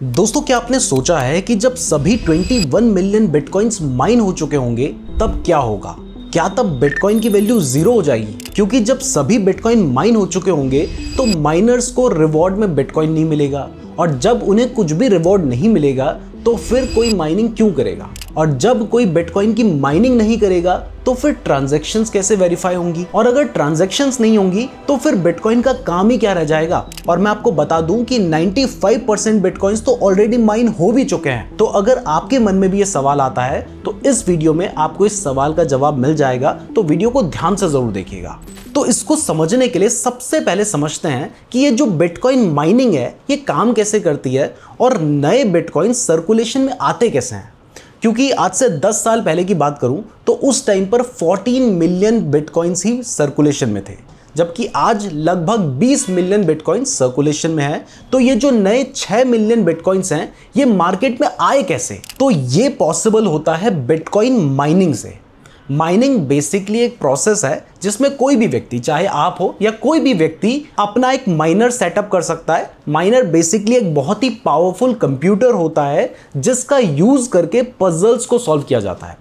दोस्तों, क्या आपने सोचा है कि जब सभी 21 मिलियन बिटकॉइंस माइन हो चुके होंगे तब क्या होगा? क्या तब बिटकॉइन की वैल्यू जीरो हो जाएगी? क्योंकि जब सभी बिटकॉइन माइन हो चुके होंगे तो माइनर्स को रिवॉर्ड में बिटकॉइन नहीं मिलेगा, और जब उन्हें कुछ भी रिवॉर्ड नहीं मिलेगा तो फिर कोई माइनिंग क्यों करेगा? और जब कोई बिटकॉइन की माइनिंग नहीं करेगा तो फिर ट्रांजैक्शंस कैसे वेरीफाई होंगी? और अगर ट्रांजैक्शंस नहीं होंगी तो फिर बिटकॉइन का काम ही क्या रह जाएगा? और मैं आपको बता दूं कि 95% बिटकॉइंस तो ऑलरेडी माइन हो भी चुके हैं। तो अगर आपके मन में भी ये सवाल आता है तो इस वीडियो में आपको इस सवाल का जवाब मिल जाएगा, तो वीडियो को ध्यान से जरूर देखिएगा। तो इसको समझने के लिए सबसे पहले समझते हैं कि ये जो बिटकॉइन माइनिंग है ये काम कैसे करती है और नए बिटकॉइन सर्कुलेशन में आते कैसे हैं। क्योंकि आज से 10 साल पहले की बात करूं तो उस टाइम पर 14 मिलियन बिटकॉइंस ही सर्कुलेशन में थे, जबकि आज लगभग 20 मिलियन बिटकॉइंस सर्कुलेशन में है। तो ये जो नए 6 मिलियन बिटकॉइंस हैं ये मार्केट में आए कैसे? तो ये पॉसिबल होता है बिटकॉइन माइनिंग से। माइनिंग बेसिकली एक प्रोसेस है जिसमें कोई भी व्यक्ति, चाहे आप हो या कोई भी व्यक्ति, अपना एक माइनर सेटअप कर सकता है। माइनर बेसिकली एक बहुत ही पावरफुल कंप्यूटर होता है जिसका यूज करके पजल्स को सॉल्व किया जाता है।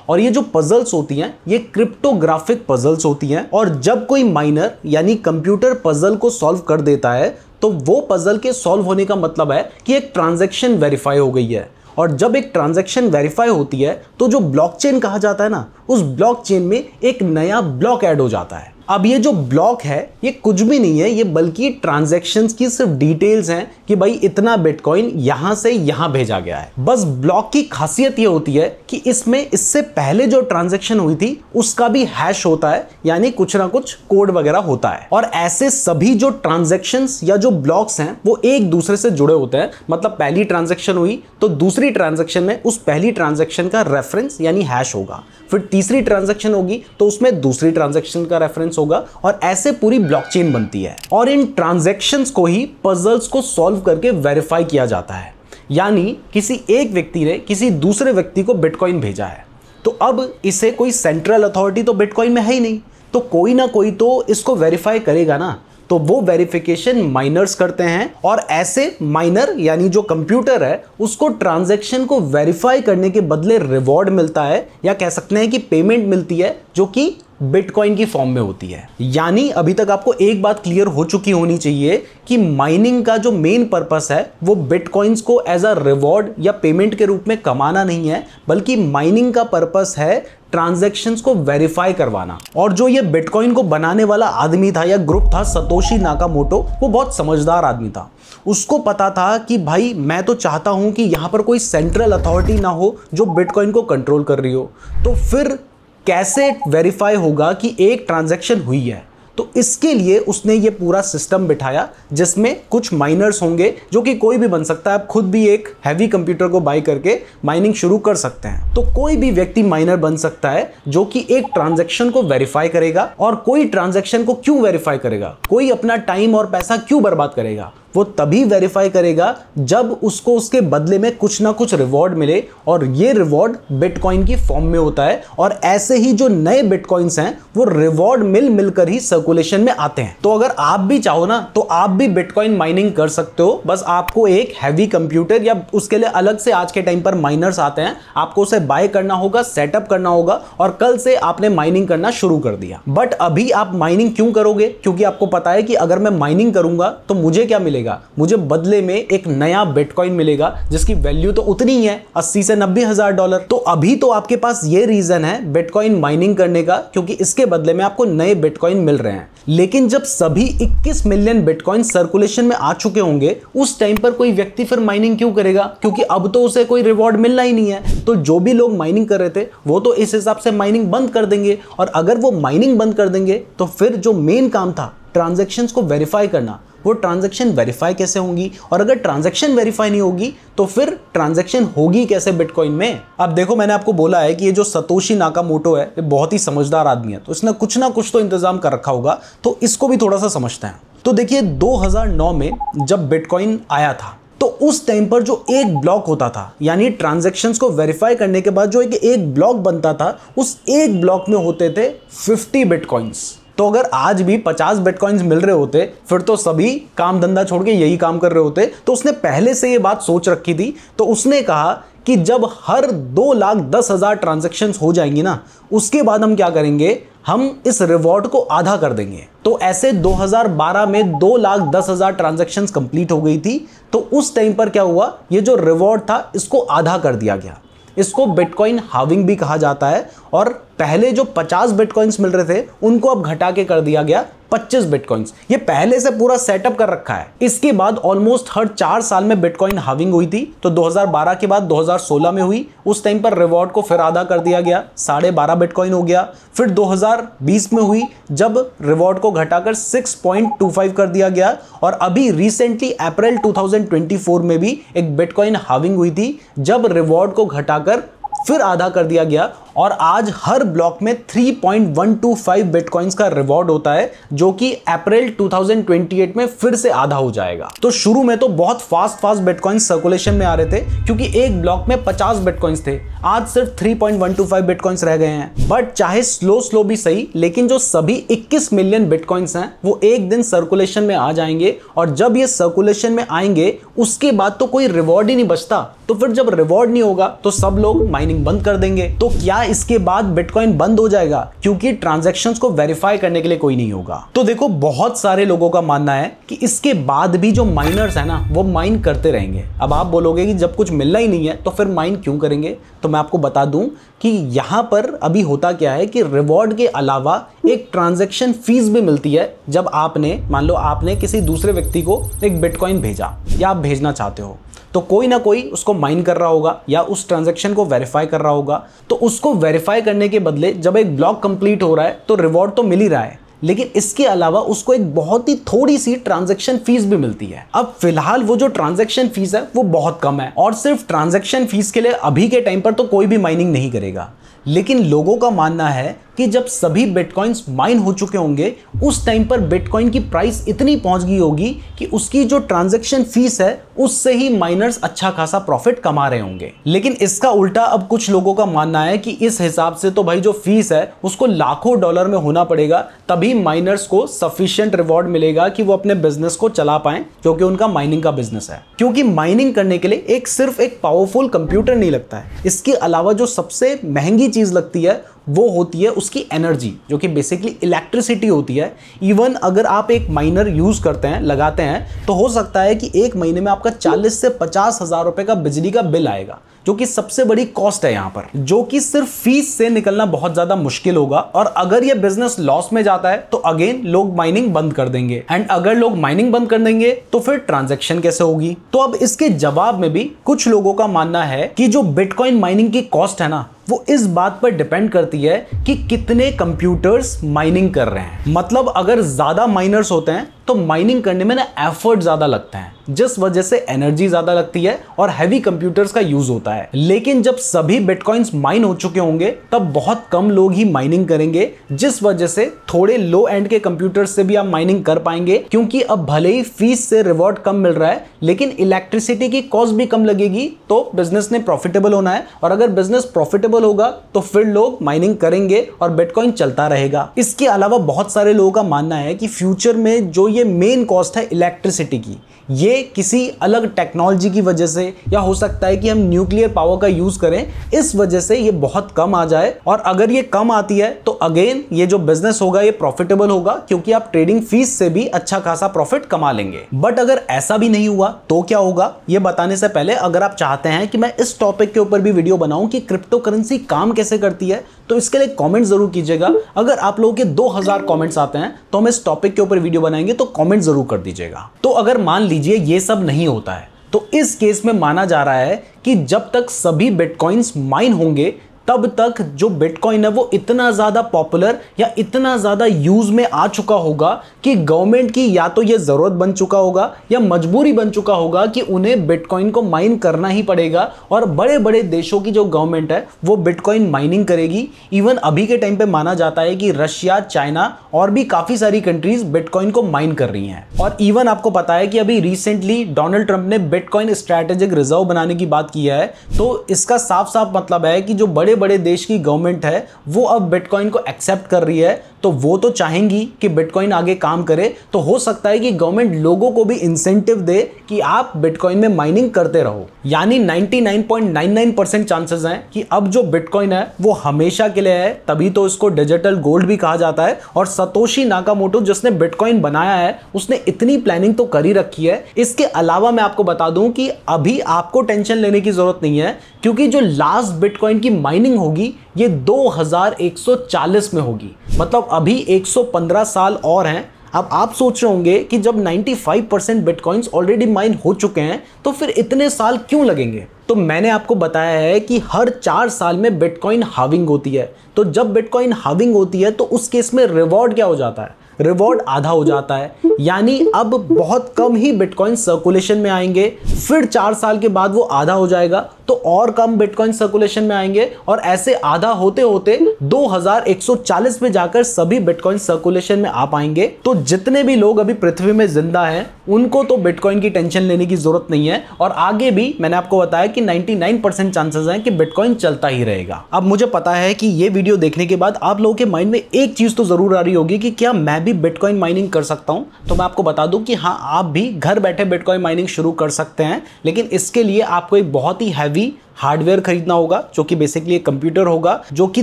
और ये जो पजल्स होती हैं ये क्रिप्टोग्राफिक पजल्स होती हैं, और जब कोई माइनर यानी कंप्यूटर पजल को सॉल्व कर देता है तो वो पजल के सॉल्व होने का मतलब है कि एक ट्रांजैक्शन वेरीफाई हो गई है। और जब एक ट्रांजैक्शन वेरीफाई होती है तो जो ब्लॉकचेन कहा जाता है ना, उस ब्लॉकचेन में एक नया ब्लॉक ऐड हो जाता है। अब ये जो ब्लॉक है ये कुछ भी नहीं है, ये बल्कि ट्रांजैक्शंस की सिर्फ डिटेल्स हैं कि भाई इतना बिटकॉइन यहां से यहां भेजा गया है। बस ब्लॉक की खासियत ये होती है कि इसमें इससे पहले जो ट्रांजैक्शन हुई थी उसका भी हैश होता है, यानी कुछ ना कुछ कोड वगैरह होता है। और ऐसे सभी जो ट्रांजैक्शंस या जो ब्लॉक्स हैं वो एक दूसरे से जुड़े होते हैं। मतलब पहली ट्रांजैक्शन हुई तो दूसरी ट्रांजैक्शन में उस पहली ट्रांजैक्शन का रेफरेंस यानी हैश होगा, फिर तीसरी ट्रांजैक्शन होगी तो उसमें दूसरी ट्रांजैक्शन का रेफरेंस होगा, और ऐसे पूरी ब्लॉकचेन बनती है। और इन ट्रांजैक्शंस को ही पजल्स को सॉल्व करके वेरीफाई किया जाता है। यानी किसी एक व्यक्ति ने किसी दूसरे व्यक्ति को बिटकॉइन भेजा है, तो अब इसे कोई सेंट्रल अथॉरिटी तो बिटकॉइन में है ही नहीं, तो कोई ना कोई तो इसको वेरीफाई करेगा ना। तो वो वेरिफिकेशन माइनर्स करते हैं, और ऐसे माइनर यानी जो कंप्यूटर है उसको ट्रांजैक्शन को वेरीफाई करने के बदले रिवॉर्ड मिलता है, या कह सकते हैं कि पेमेंट मिलती है, जो कि बिटकॉइन की फॉर्म में होती है। यानी अभी तक आपको एक बात क्लियर हो चुकी होनी चाहिए कि माइनिंग का जो मेन पर्पस है वो बिटकॉइंस को एज अ रिवॉर्ड या पेमेंट के रूप में कमाना नहीं है, बल्कि माइनिंग का पर्पस है ट्रांजैक्शंस को वेरीफाई करवाना। और जो ये बिटकॉइन को बनाने वाला आदमी था या ग्रुप था, सतोशी नाकामोटो, वो बहुत समझदार आदमी था। उसको पता था कि भाई मैं तो चाहता हूं कि यहां पर कोई सेंट्रल अथॉरिटी ना हो जो बिटकॉइन को कंट्रोल कर रही हो, तो फिर कैसे वेरीफाई होगा कि एक ट्रांजैक्शन हुई है? तो इसके लिए उसने ये पूरा सिस्टम बिठाया जिसमें कुछ माइनर्स होंगे, जो कि कोई भी बन सकता है। आप खुद भी एक हैवी कंप्यूटर को बाय करके माइनिंग शुरू कर सकते हैं। तो कोई भी व्यक्ति माइनर बन सकता है जो कि एक ट्रांजैक्शन को वेरीफाई करेगा। और कोई ट्रांजैक्शन को क्यों वेरीफाई करेगा, कोई अपना टाइम और पैसा क्यों बर्बाद करेगा? वो तभी वेरीफाई करेगा जब उसको उसके बदले में कुछ ना कुछ रिवॉर्ड मिले, और ये रिवॉर्ड बिटकॉइन की फॉर्म में होता है। और ऐसे ही जो नए बिटकॉइंस हैं वो रिवॉर्ड मिलकर ही सर्कुलेशन में आते हैं। तो अगर आप भी चाहो ना तो आप भी बिटकॉइन माइनिंग कर सकते हो। बस आपको एक हैवी कंप्यूटर, या उसके लिए अलग से आज के टाइम पर माइनर्स आते हैं, आपको उसे बाय करना होगा, सेटअप करना होगा, और कल से आपने माइनिंग करना शुरू कर दिया। बट अभी आप माइनिंग क्यों करोगे? क्योंकि आपको पता है कि अगर मैं माइनिंग करूंगा तो मुझे क्या मिलेगा? मुझे बदले में एक नया बिटकॉइन मिलेगा जिसकी वैल्यू तो उतनी ही है, 80 से 90 हजार डॉलर। तो अभी तो आपके पास ये रीजन है बिटकॉइन माइनिंग करने का, क्योंकि इसके बदले में आपको नए बिटकॉइन मिल रहे हैं। लेकिन जब सभी 21 मिलियन बिटकॉइन सर्कुलेशन में आ चुके होंगे उस टाइम पर कोई व्यक्ति फिर माइनिंग क्यों करेगा? क्योंकि अब तो उसे कोई रिवॉर्ड मिलना ही नहीं है। तो जो भी लोग माइनिंग कर रहे थे वो तो इस हिसाब से माइनिंग बंद कर देंगे। और अगर वो माइनिंग बंद कर देंगे तो फिर जो मेन काम था ट्रांजैक्शंस को वेरीफाई करना, वो ट्रांजैक्शन वेरीफाई कैसे होंगी? और अगर ट्रांजैक्शन वेरीफाई नहीं होगी तो फिर ट्रांजैक्शन होगी कैसे बिटकॉइन में? अब देखो, मैंने आपको बोला है कि ये जो सतोशी नाकामोटो है ये बहुत ही समझदार आदमी है, तो इसने कुछ ना कुछ तो इंतजाम कर रखा होगा। तो इसको भी थोड़ा सा समझते हैं। तो देखिए, 2009 में जब बिटकॉइन आया था तो उस टाइम पर जो एक ब्लॉक होता था, यानी ट्रांजैक्शंस को वेरीफाई करने के बाद जो एक ब्लॉक बनता था, उस एक ब्लॉक में होते थे 50 बिटकॉइंस। तो अगर आज भी 50 बिटकॉइंस मिल रहे होते फिर तो सभी काम धंधा छोड़ के यही काम कर रहे होते। तो उसने पहले से ये बात सोच रखी थी। तो उसने कहा कि जब हर 2,10,000 ट्रांजैक्शंस हो जाएंगी ना, उसके बाद हम क्या करेंगे, हम इस रिवॉर्ड को आधा कर देंगे। तो ऐसे 2012 में 2,10,000 ट्रांजैक्शंस कंप्लीट हो गई थी। तो उस टाइम पर क्या हुआ, ये जो रिवॉर्ड था इसको आधा कर दिया गया। इसको बिटकॉइन हार्विंग भी कहा जाता है। और पहले जो 50 बिटकॉइंस मिल रहे थे उनको अब घटा के कर दिया गया 25 बिटकॉइंस। ये पहले से पूरा सेटअप कर रखा है। इसके बाद ऑलमोस्ट हर 4 साल में बिटकॉइन हार्विंग हुई थी। तो 2012 के बाद 2016 में हुई। उस टाइम पर रिवॉर्ड को फिर आधा कर दिया गया, 12.5 बिटकॉइन हो गया। फिर 2020 में हुई जब रिवॉर्ड को घटाकर 6.25 कर दिया गया। और अभी रिसेंटली अप्रैल 2024 में भी एक बिटकॉइन हार्विंग हुई थी जब रिवॉर्ड को घटाकर फिर आधा कर दिया गया। और आज हर ब्लॉक में 3.125 बिटकॉइंस का रिवॉर्ड होता है, जो कि अप्रैल 2028 में फिर से आधा हो जाएगा। तो शुरू में तो बहुत फास्ट बिटकॉइंस सर्कुलेशन में आ रहे थे, क्योंकि एक ब्लॉक में 50 बिटकॉइंस थे। आज सिर्फ 3.125 बिटकॉइंस रह गए हैं। बट चाहे स्लो भी सही, लेकिन जो सभी 21 मिलियन बिटकॉइंस हैं वो एक दिन सर्कुलेशन में आ जाएंगे। और जब ये सर्कुलेशन में आएंगे उसके बाद तो कोई रिवॉर्ड ही नहीं बचता। तो फिर जब रिवॉर्ड नहीं होगा तो सब लोग माइनिंग बंद कर देंगे। तो क्या इसके बाद बिटकॉइन बंद हो जाएगा, क्योंकि ट्रांजैक्शंस को वेरीफाई करने के लिए कोई नहीं होगा। तो देखो, बहुत सारे लोगों का मानना है कि इसके बाद भी जो माइनर्स है ना, वो माइन करते रहेंगे। अब आप बोलोगे कि जब कुछ मिलना ही नहीं है तो फिर माइन क्यों करेंगे। तो मैं आपको बता दूं कि यहां पर अभी होता क्या है कि रिवॉर्ड के अलावा एक ट्रांजैक्शन फीस भी मिलती है। जब आपने, मान लो आपने किसी दूसरे व्यक्ति को एक बिटकॉइन भेजा या आप भेजना चाहते हो, तो कोई ना कोई उसको माइन कर रहा होगा या उस ट्रांजैक्शन को वेरीफाई कर रहा होगा। तो उसको वेरीफाई करने के बदले जब एक ब्लॉक कंप्लीट हो रहा है तो रिवॉर्ड तो मिल ही रहा है, लेकिन इसके अलावा उसको एक बहुत ही थोड़ी सी ट्रांजैक्शन फीस भी मिलती है। अब फिलहाल वो जो ट्रांजैक्शन फीस है वो बहुत कम है, और सिर्फ ट्रांजैक्शन फीस के लिए अभी के टाइम पर तो कोई भी माइनिंग नहीं करेगा। लेकिन लोगों का मानना है कि जब सभी बिटकॉइंस माइन हो चुके होंगे उस टाइम पर बिटकॉइन की प्राइस इतनी पहुंच गई होगी कि उसकी जो ट्रांजैक्शन फीस है उससे ही माइनर्स अच्छा खासा प्रॉफिट कमा रहे होंगे। लेकिन इसका उल्टा अब कुछ लोगों का मानना है कि इस हिसाब से तो भाई जो फीस है उसको लाखों डॉलर में होना पड़ेगा, तभी माइनर्स को सफिशिएंट रिवॉर्ड मिलेगा कि वो अपने बिजनेस को चला पाएं, क्योंकि उनका माइनिंग का बिजनेस है। क्योंकि माइनिंग करने के लिए सिर्फ एक पावरफुल कंप्यूटर नहीं लगता है, इसके अलावा जो सबसे महंगी चीज लगती है वो होती है उसकी एनर्जी, जो कि बेसिकली इलेक्ट्रिसिटी होती है। इवन अगर आप एक माइनर यूज करते हैं, लगाते हैं, तो हो सकता है कि एक महीने में आपका 40 से 50 हजार रुपए का बिजली का बिल आएगा, जो कि सबसे बड़ी कॉस्ट है यहाँ पर, जो कि सिर्फ फीस से निकलना बहुत ज्यादा मुश्किल होगा। और अगर ये बिजनेस लॉस में जाता है तो अगेन लोग माइनिंग बंद कर देंगे, एंड अगर लोग माइनिंग बंद कर देंगे तो फिर ट्रांजैक्शन कैसे होगी। तो अब इसके जवाब में भी कुछ लोगों का मानना है कि जो बिटकॉइन माइनिंग की कॉस्ट है ना, वो इस बात पर डिपेंड करती है कि कितने कंप्यूटर्स माइनिंग कर रहे हैं। मतलब अगर ज्यादा माइनर्स होते हैं तो माइनिंग करने में ना एफर्ट ज्यादा लगता है, जिस वजह से एनर्जी ज्यादा लगती है और हैवी कंप्यूटर्स का यूज होता है। लेकिन जब सभी बिटकॉइंस माइन हो चुके होंगे तब बहुत कम लोग ही माइनिंग करेंगे, जिस वजह से थोड़े लो एंड के कंप्यूटर्स से भी आप माइनिंग कर पाएंगे। क्योंकि अब भले ही फीस से रिवॉर्ड कम मिल रहा है, लेकिन इलेक्ट्रिसिटी की कॉस्ट भी कम लगेगी, तो बिजनेस ने प्रॉफिटेबल होना है। और अगर बिजनेस प्रॉफिटेबल होगा तो फिर लोग माइनिंग करेंगे और बिटकॉइन चलता रहेगा। इसके अलावा बहुत सारे लोगों का मानना है कि फ्यूचर में जो ये मेन कॉस्ट है इलेक्ट्रिसिटी की, ये किसी अलग टेक्नोलॉजी की वजह से, या हो सकता है कि हम न्यूक्लियर पावर का यूज करें, इस वजह से ये बहुत कम आ जाए। और अगर ये कम आती है तो अगेन ये जो बिजनेस होगा ये प्रॉफिटेबल होगा, क्योंकि आप ट्रेडिंग फीस से भी अच्छा खासा प्रॉफिट कमा लेंगे। बट अगर ऐसा भी नहीं हुआ तो क्या होगा, ये बताने से पहले अगर आप चाहते हैं कि मैं इस टॉपिक के ऊपर भी वीडियो बनाऊं कि क्रिप्टो करेंसी काम कैसे करती है, तो इसके लिए कमेंट जरूर कीजिएगा। अगर आप लोगों के 2000 कमेंट्स आते हैं तो हम इस टॉपिक के ऊपर वीडियो बनाएंगे, तो कमेंट जरूर कर दीजिएगा। तो अगर मान लीजिए ये सब नहीं होता है, तो इस केस में माना जा रहा है कि जब तक सभी बिटकॉइंस माइन होंगे तब तक जो बिटकॉइन है वो इतना ज्यादा पॉपुलर या इतना ज्यादा यूज में आ चुका होगा कि गवर्नमेंट की या तो ये जरूरत बन चुका होगा या मजबूरी बन चुका होगा कि उन्हें बिटकॉइन को माइन करना ही पड़ेगा। और बड़े बड़े देशों की जो गवर्नमेंट है वो बिटकॉइन माइनिंग करेगी। इवन अभी के टाइम पे माना जाता है कि रशिया, चाइना और भी काफी सारी कंट्रीज बिटकॉइन को माइन कर रही हैं। और इवन आपको पता है कि अभी रिसेंटली डोनाल्ड ट्रंप ने बिटकॉइन स्ट्रैटेजिक रिजर्व बनाने की बात की है। तो इसका साफ साफ मतलब है कि जो बड़े बड़े बड़े देश की गवर्नमेंट है वो अब बिटकॉइन को एक्सेप्ट कर रही है, तो वो तो चाहेंगी कि बिटकॉइन आगे काम करे। तो हो सकता है कि गवर्नमेंट लोगों को भी इंसेंटिव दे कि आप बिटकॉइन में माइनिंग करते रहो। यानी 99.99% चांसेस हैं कि अब जो बिटकॉइन है वो हमेशा के लिए है, तभी तो इसको डिजिटल गोल्ड भी कहा जाता है। और सतोशी नाकामोटो जिसने बिटकॉइन बनाया है उसने इतनी प्लानिंग तो कर ही रखी है। इसके अलावा मैं आपको बता दूं कि अभी आपको टेंशन लेने की जरूरत नहीं है, क्योंकि जो लास्ट बिटकॉइन की माइनिंग होगी ये 2140 में होगी। मतलब अभी 115 साल और हैं। अब आप सोच रहे होंगे कि जब 95% बिटकॉइंस ऑलरेडी माइन हो चुके हैं तो फिर इतने साल क्यों लगेंगे। तो मैंने आपको बताया है कि हर 4 साल में बिटकॉइन हाविंग होती है। तो जब बिटकॉइन हाविंग होती है तो उस केस में रिवॉर्ड क्या हो जाता है, रिवॉर्ड आधा हो जाता है। यानी अब बहुत कम ही बिटकॉइन सर्कुलेशन में आएंगे, फिर 4 साल के बाद वो आधा हो जाएगा तो और कम बिटकॉइन सर्कुलेशन में आएंगे, और ऐसे आधा होते होते 2140 पे जाकर सभी बिटकॉइन सर्कुलेशन में आ पाएंगे। तो जितने भी लोग अभी पृथ्वी में जिंदा हैं उनको तो बिटकॉइन की टेंशन लेने की जरूरत नहीं है। और आगे भी मैंने आपको बताया कि 99% चांसेस हैं कि बिटकॉइन चलता ही रहेगा। अब मुझे पता है कि ये वीडियो देखने के बाद आप लोगों के माइंड में एक चीज तो जरूर आ रही होगी कि क्या मैं भी बिटकॉइन माइनिंग कर सकता हूं। तो मैं आपको बता दूं कि हाँ, आप भी घर बैठे बिटकॉइन माइनिंग शुरू कर सकते हैं, लेकिन इसके लिए आपको एक बहुत ही हैवी हार्डवेयर खरीदना होगा, जो कि बेसिकली एक कंप्यूटर होगा, जो कि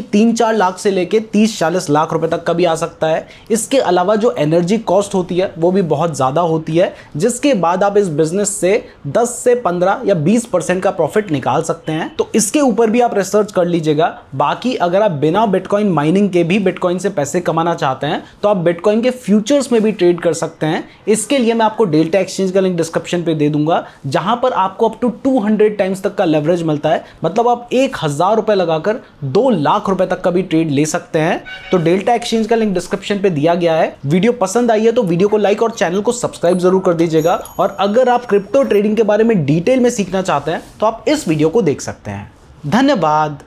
3-4 लाख से लेके 30-40 लाख रुपए तक का भी आ सकता है। इसके अलावा जो एनर्जी कॉस्ट होती है वो भी बहुत ज़्यादा होती है, जिसके बाद आप इस बिजनेस से 10 से 15 या 20% का प्रॉफिट निकाल सकते हैं। तो इसके ऊपर भी आप रिसर्च कर लीजिएगा। बाकी अगर आप बिना बिटकॉइन माइनिंग के भी बिटकॉइन से पैसे कमाना चाहते हैं तो आप बिटकॉइन के फ्यूचर्स में भी ट्रेड कर सकते हैं। इसके लिए मैं आपको डेल्टा एक्सचेंज का लिंक डिस्क्रिप्शन पे दे दूंगा, जहां पर आपको अप टू 200 टाइम्स तक का लेवरेज मिलता है। मतलब आप 1000 रुपए लगाकर 2 लाख रुपए तक का भी ट्रेड ले सकते हैं। तो डेल्टा एक्सचेंज का लिंक डिस्क्रिप्शन पे दिया गया है। वीडियो पसंद आई है तो वीडियो को लाइक और चैनल को सब्सक्राइब जरूर कर दीजिएगा। और अगर आप क्रिप्टो ट्रेडिंग के बारे में डिटेल में सीखना चाहते हैं तो आप इस वीडियो को देख सकते हैं। धन्यवाद।